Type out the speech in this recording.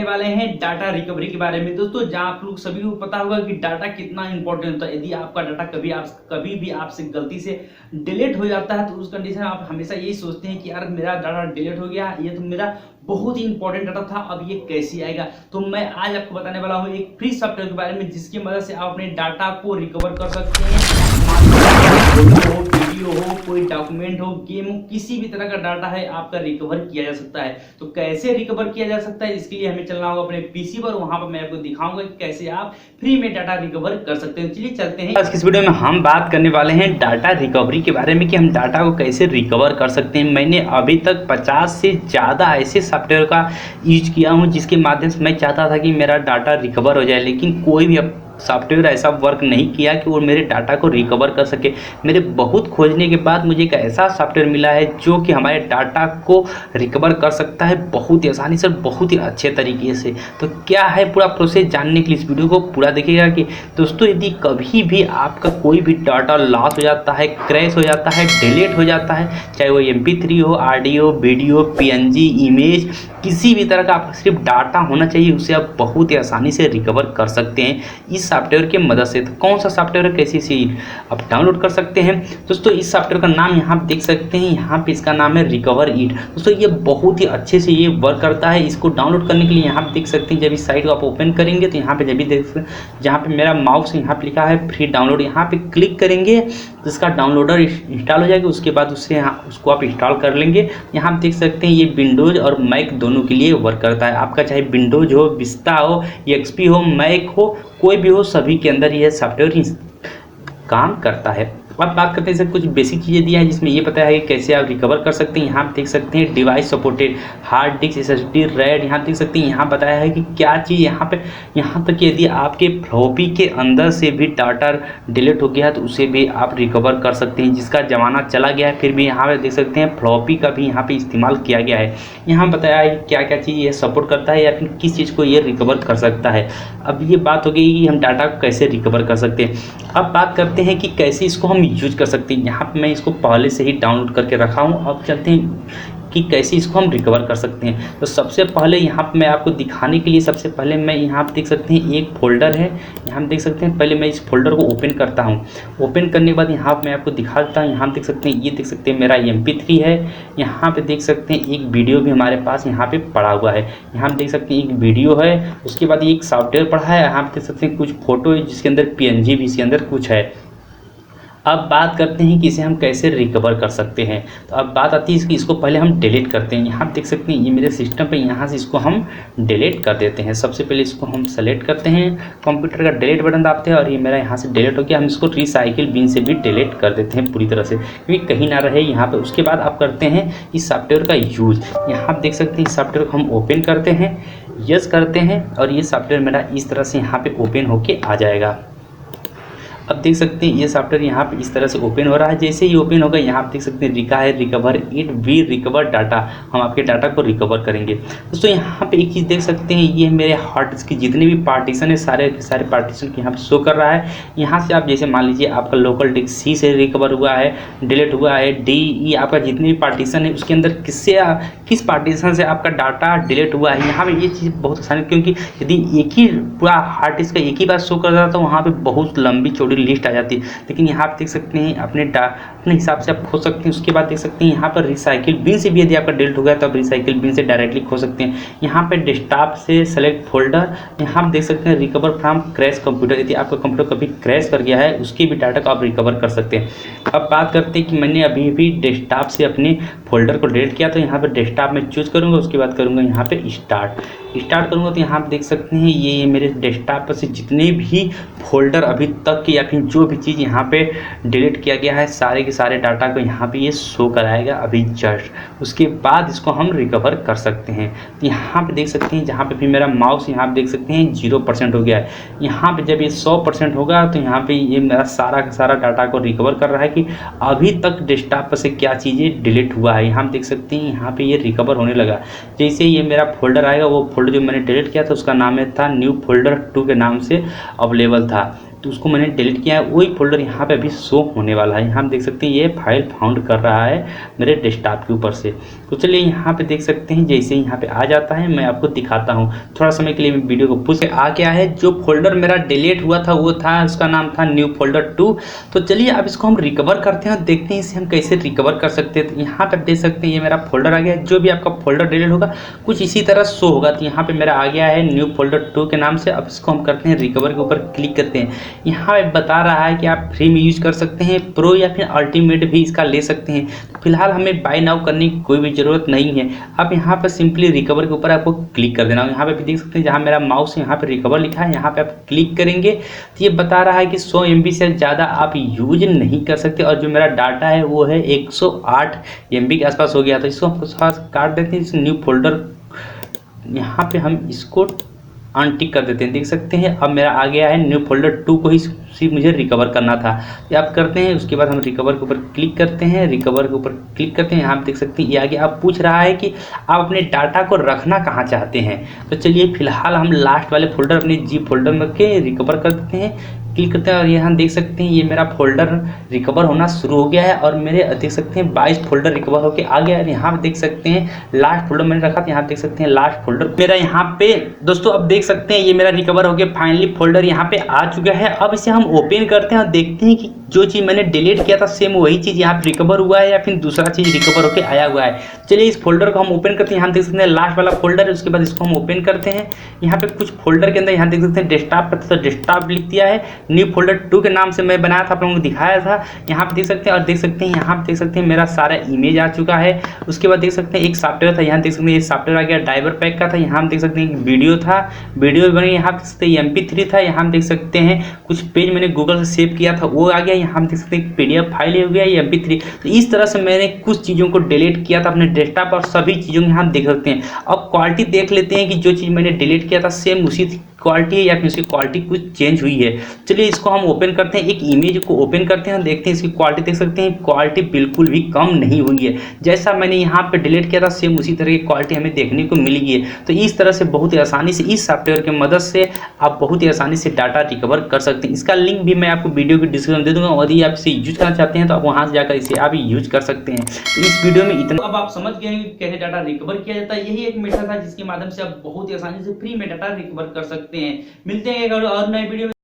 करने वाले हैं डाटा रिकवरी के बारे में। दोस्तों जहां आप लोग सभी को पता होगा कि डाटा कितना इंपॉर्टेंट होता है। यदि आपका डाटा कभी भी आपसे गलती से डिलीट हो जाता है तो उस कंडीशन में आप हमेशा यही सोचते हैं कि यार मेरा डाटा डिलीट हो गया, ये तो मेरा बहुत ही इंपॉर्टेंट डाटा था, अब ये कैसे आएगा। तो मैं आज आपको बताने वाला हूँ एक फ्री सॉफ्टवेयर के बारे में जिसकी मदद से आप अपने डाटा को रिकवर कर सकते हैं। हो, वीडियो हो, कोई डॉक्यूमेंट हो, गेम हो, किसी भी तरह का डाटा है आपका रिकवर किया जा सकता है। तो कैसे रिकवर किया जा सकता है, इसके लिए हमें चलना होगा अपने पीसी पर। वहां पर मैं आपको दिखाऊंगा कि कैसे आप फ्री में डाटा रिकवर कर सकते हैं। चलिए चलते हैं। आज की इस वीडियो में हम बात करने वाले हैं डाटा रिकवरी के बारे में कि हम डाटा को कैसे रिकवर कर सकते हैं। मैंने अभी तक 50 से ज़्यादा ऐसे सॉफ्टवेयर का यूज किया हूँ जिसके माध्यम से मैं चाहता था कि मेरा डाटा रिकवर हो जाए, लेकिन कोई भी सॉफ्टवेयर ऐसा वर्क नहीं किया कि वो मेरे डाटा को रिकवर कर सके। मेरे बहुत खोजने के बाद मुझे एक ऐसा सॉफ्टवेयर मिला है जो कि हमारे डाटा को रिकवर कर सकता है बहुत ही आसानी से, बहुत ही अच्छे तरीके से। तो क्या है पूरा प्रोसेस जानने के लिए इस वीडियो को पूरा देखिएगा। कि दोस्तों यदि कभी भी आपका कोई भी डाटा लॉस हो जाता है, क्रैश हो जाता है, डिलीट हो जाता है, चाहे वो MP3 हो, ऑडियो, वीडियो, PNG, इमेज, किसी भी तरह का आपका सिर्फ डाटा होना चाहिए, उसे आप बहुत ही आसानी से रिकवर कर सकते हैं इस सॉफ्टवेयर की मदद से। तो कौन सा सॉफ्टवेयर है, कैसे से आप डाउनलोड कर सकते हैं। दोस्तों इस सॉफ्टवेयर का नाम यहाँ आप देख सकते हैं, यहाँ पे इसका नाम है रिकवर इट। दोस्तों ये बहुत ही अच्छे से ये वर्क करता है। इसको डाउनलोड करने के लिए यहाँ पे देख सकते हैं, जब इस साइट को आप ओपन करेंगे तो यहाँ पे जब भी देख सकते हैं, जहाँ पे मेरा माउस यहाँ पे लिखा है फ्री डाउनलोड, यहाँ पे क्लिक करेंगे तो इसका डाउनलोडर इंस्टॉल हो जाएगा। उसके बाद उसको आप इंस्टॉल कर लेंगे। यहाँ आप देख सकते हैं ये विंडोज और मैक दोनों के लिए वर्क करता है। आपका चाहे विंडोज हो, विस्ता हो, XP हो, मैक हो, कोई भी हो, सभी के अंदर यह सॉफ्टवेयर काम करता है। अब बात करते हैं सर कुछ बेसिक चीज़ें दिया है जिसमें ये पता है कि कैसे आप रिकवर कर सकते हैं। यहाँ देख सकते हैं device supported, hard disk, SSD, red. यहाँ देख सकते हैं, यहाँ बताया है कि क्या चीज़ यहाँ तक कि यदि आपके फ्लॉपी के अंदर से भी डाटा डिलीट हो गया है तो उसे भी आप रिकवर कर सकते हैं। जिसका ज़माना चला गया है फिर भी यहाँ पर देख सकते हैं फ्लॉपी का भी यहाँ पर इस्तेमाल किया गया है। यहाँ बताया है कि क्या क्या चीज़ ये सपोर्ट करता है या फिर किस चीज़ को ये रिकवर कर सकता है। अब ये बात हो गई कि हम डाटा को कैसे रिकवर कर सकते हैं। अब बात करते हैं कि कैसे इसको हम यूज कर सकते हैं। यहाँ पे मैं इसको पहले से ही डाउनलोड करके रखा हूँ। अब चलते हैं कि कैसे इसको हम रिकवर कर सकते हैं। तो सबसे पहले यहाँ पे मैं आपको दिखाने के लिए सबसे पहले मैं यहाँ पे देख सकते हैं एक फोल्डर है। यहाँ देख सकते हैं, पहले मैं इस फोल्डर को ओपन करता हूँ। ओपन करने के बाद यहाँ मैं आपको दिखा देता हूँ। यहाँ देख सकते हैं, ये देख सकते हैं मेरा MP3 है। यहाँ पे देख सकते हैं एक वीडियो भी हमारे पास यहाँ पे पड़ा हुआ है। यहाँ देख सकते हैं एक वीडियो है, उसके बाद एक सॉफ्टवेयर पड़ा है। यहाँ पे देख सकते हैं कुछ फोटो है जिसके अंदर PNG भी इसके अंदर कुछ है। अब बात करते हैं कि इसे हम कैसे रिकवर कर सकते हैं। तो अब बात आती है कि इसको पहले हम डिलीट करते हैं। यहाँ देख सकते हैं ये मेरे सिस्टम पे, यहाँ से इसको हम डिलीट कर देते हैं। सबसे पहले इसको हम सेलेक्ट करते हैं, कंप्यूटर का डिलीट बटन दाबते हैं और ये मेरा यहाँ से डिलीट हो गया। हम इसको रिसाइकिल बिन से भी डिलीट कर देते हैं पूरी तरह से, क्योंकि कहीं ना रहे यहाँ पर। उसके बाद आप करते हैं इस सॉफ्टवेयर का यूज। यहाँ आप देख सकते हैं इस सॉफ्टवेयर को हम ओपन करते हैं, यस करते हैं और ये सॉफ्टवेयर मेरा इस तरह से यहाँ पे ओपन होके आ जाएगा। अब देख सकते हैं ये सॉफ्टवेयर यहाँ पे इस तरह से ओपन हो रहा है। जैसे ही ओपन होगा यहाँ पे देख सकते हैं लिखा है recover it, we recover data. हम आपके डाटा को रिकवर करेंगे। दोस्तों यहाँ पे एक चीज़ देख सकते हैं, ये मेरे हार्ड डिस्क की जितने भी पार्टीशन है सारे के सारे पार्टीशन यहाँ पे शो कर रहा है। यहाँ से आप जैसे मान लीजिए आपका लोकल डिस्क C से रिकवर हुआ है, डिलीट हुआ है, D, E, आपका जितने भी पार्टीशन है उसके अंदर किस पार्टीशन से आपका डाटा डिलीट हुआ है। यहाँ पे ये चीज़ बहुत आसान है, क्योंकि यदि एक ही पूरा हार्ड डिस्क का एक ही बार शो कर रहा था तो वहाँ पे बहुत लंबी चौड़ी लिस्ट आ जाती है। लेकिन यहाँ आप देख सकते हैं अपने हिसाब से आप खोज सकते हैं। उसके बाद देख सकते हैं यहाँ पर रिसाइकिल बिन से भी यदि आपका डिलीट हो गया तो आप रिसाइकिल बिन से डायरेक्टली खोज सकते हैं। यहाँ पे डेस्कटॉप से सेलेक्ट फोल्डर, यहाँ आप देख सकते हैं रिकवर फ्रॉम क्रैश कंप्यूटर। यदि आपका कंप्यूटर कभी क्रैश कर गया है उसके भी डाटा को आप रिकवर कर सकते हैं। अब बात करते हैं कि मैंने अभी भी डेस्कटॉप से अपने फोल्डर को डिलीट किया, तो यहाँ पर डेस्कटॉप में चूज करूँगा। उसके बाद करूँगा यहाँ पे स्टार्ट करूँगा तो यहाँ पे देख सकते हैं ये मेरे डेस्कटॉप पर से जितने भी फोल्डर अभी तक के या फिर जो भी चीज़ यहाँ पे डिलीट किया गया है सारे के सारे डाटा को यहाँ पे ये शो कराएगा अभी जस्ट। उसके बाद इसको हम रिकवर कर सकते हैं। तो यहाँ पे देख सकते हैं जहाँ पे भी मेरा माउस यहाँ पे देख सकते हैं 0% हो गया है। यहाँ पे जब ये 100% होगा तो यहाँ पे ये मेरा सारा का सारा डाटा को रिकवर कर रहा है कि अभी तक डेस्कटॉप पर से क्या चीज़ें डिलीट हुआ है। यहाँ देख सकते हैं यहाँ पे ये रिकवर होने लगा। जैसे ये मेरा फोल्डर आएगा, वो फोल्डर जो मैंने डिलीट किया था उसका नाम था न्यू फोल्डर 2 के नाम से अवेलेबल था। तो उसको मैंने डिलीट किया है, वही फोल्डर यहाँ पे अभी शो होने वाला है। यहाँ देख सकते हैं ये फाइल फाउंड कर रहा है मेरे डेस्कटॉप के ऊपर से। तो चलिए यहाँ पे देख सकते हैं जैसे यहाँ पे आ जाता है मैं आपको दिखाता हूँ। थोड़ा समय के लिए मैं वीडियो को पुश आ गया है। जो फोल्डर मेरा डिलीट हुआ था वो था, उसका नाम था न्यू फोल्डर 2। तो चलिए अब इसको हम रिकवर करते हैं और देखते हैं इसे हम कैसे रिकवर कर सकते हैं। तो यहाँ पे देख सकते हैं ये मेरा फोल्डर आ गया। जो भी आपका फोल्डर डिलीट होगा कुछ इसी तरह शो होगा। तो यहाँ पे मेरा आ गया है न्यू फोल्डर 2 के नाम से। अब इसको हम करते हैं रिकवर के ऊपर क्लिक करते हैं। यहाँ पे बता रहा है कि आप फ्री में यूज कर सकते हैं, प्रो या फिर अल्टीमेट भी इसका ले सकते हैं। तो फिलहाल हमें बाय नाउ करने की कोई भी ज़रूरत नहीं है। अब यहाँ पर सिंपली रिकवर के ऊपर आपको क्लिक कर देना। यहाँ पे भी देख सकते हैं जहाँ मेरा माउस है यहाँ पे रिकवर लिखा है, यहाँ पे आप क्लिक करेंगे तो ये बता रहा है कि 100 MB से ज़्यादा आप यूज नहीं कर सकते। और जो मेरा डाटा है वो है 108 MB के आसपास हो गया। तो इसको हम काट देते हैं। इस न्यू फोल्डर यहाँ पे हम इसको अनटिक कर देते हैं। देख सकते हैं अब मेरा आ गया है न्यू फोल्डर 2 को ही सिर्फ मुझे रिकवर करना था। ये आप करते हैं। उसके बाद हम रिकवर के ऊपर क्लिक करते हैं। रिकवर के ऊपर क्लिक करते हैं। यहाँ आप देख सकते हैं ये आगे आप पूछ रहा है कि आप अपने डाटा को रखना कहाँ चाहते हैं। तो चलिए फिलहाल हम लास्ट वाले फोल्डर अपने जी फोल्डर में रख के रिकवर कर देते हैं। क्लिक करते हैं और यहाँ देख सकते हैं ये मेरा फोल्डर रिकवर होना शुरू हो गया है। और मेरे देख सकते हैं 22 फोल्डर रिकवर होके आ गया है। यहाँ देख सकते हैं लास्ट फोल्डर मैंने रखा था, यहाँ देख सकते हैं लास्ट फोल्डर मेरा यहाँ पे दोस्तों अब देख सकते हैं ये मेरा रिकवर होके फाइनली फोल्डर यहाँ पे आ चुका है। अब इसे हम ओपन करते हैं और देखते हैं कि जो चीज़ मैंने डिलीट किया था सेम वही चीज़ यहाँ पे रिकवर हुआ है या फिर दूसरा चीज़ रिकवर होके आया हुआ है। चलिए इस फोल्डर को हम ओपन करते हैं। यहाँ देख सकते हैं लास्ट वाला फोल्डर है। उसके बाद इसको हम ओपन करते हैं। यहाँ पे कुछ फोल्डर के अंदर यहाँ देख सकते हैं डेस्कटॉप का, तो डेस्कटॉप लिख दिया है। न्यू फोल्डर 2 के नाम से मैं बनाया था, आप लोगों को दिखाया था। यहाँ पे देख सकते हैं और देख सकते हैं यहाँ पे देख सकते हैं मेरा सारा इमेज आ चुका है। उसके बाद देख सकते हैं एक सॉफ्टवेयर था, यहाँ देख सकते हैं ये सॉफ्टवेयर आ गया ड्राइवर पैक का था। यहाँ हम देख सकते हैं एक वीडियो था, वीडियो बने। यहाँ देख सकते हैं MP3 था। यहाँ हम देख सकते हैं कुछ पेज मैंने गूगल से सेव किया था वो आ गया। यहाँ हम देख सकते हैं PDF फाइल हो गया ये MP3। तो इस तरह से मैंने कुछ चीज़ों को डिलीट किया था अपने डेस्कटॉप और सभी चीज़ों को यहाँ देख सकते हैं। अब क्वालिटी देख लेते हैं कि जो चीज़ मैंने डिलीट किया था सेम उसी क्वालिटी है या फिर उसकी क्वालिटी कुछ चेंज हुई है। चलिए इसको हम ओपन करते हैं, एक इमेज को ओपन करते हैं, देखते हैं इसकी क्वालिटी। देख सकते हैं क्वालिटी बिल्कुल भी कम नहीं हुई है। जैसा मैंने यहाँ पे डिलीट किया था सेम उसी तरह की क्वालिटी हमें देखने को मिल गई है। तो इस तरह से बहुत ही आसानी से इस सॉफ्टवेयर की मदद से आप बहुत ही आसानी से डाटा रिकवर कर सकते हैं। इसका लिंक भी मैं आपको वीडियो के डिस्क्रिप्शन दे दूँगा और यदि आप इसे यूज करना चाहते हैं तो आप वहाँ से जाकर इसे आप यूज कर सकते हैं। तो इस वीडियो में इतना। अब आप समझ गए हैं कि कैसे डाटा रिकवर किया जाता है। यही एक मेथड था जिसके माध्यम से आप बहुत ही आसानी से फ्री में डाटा रिकवर कर सकते हैं। मिलते हैं एक और नए वीडियो में।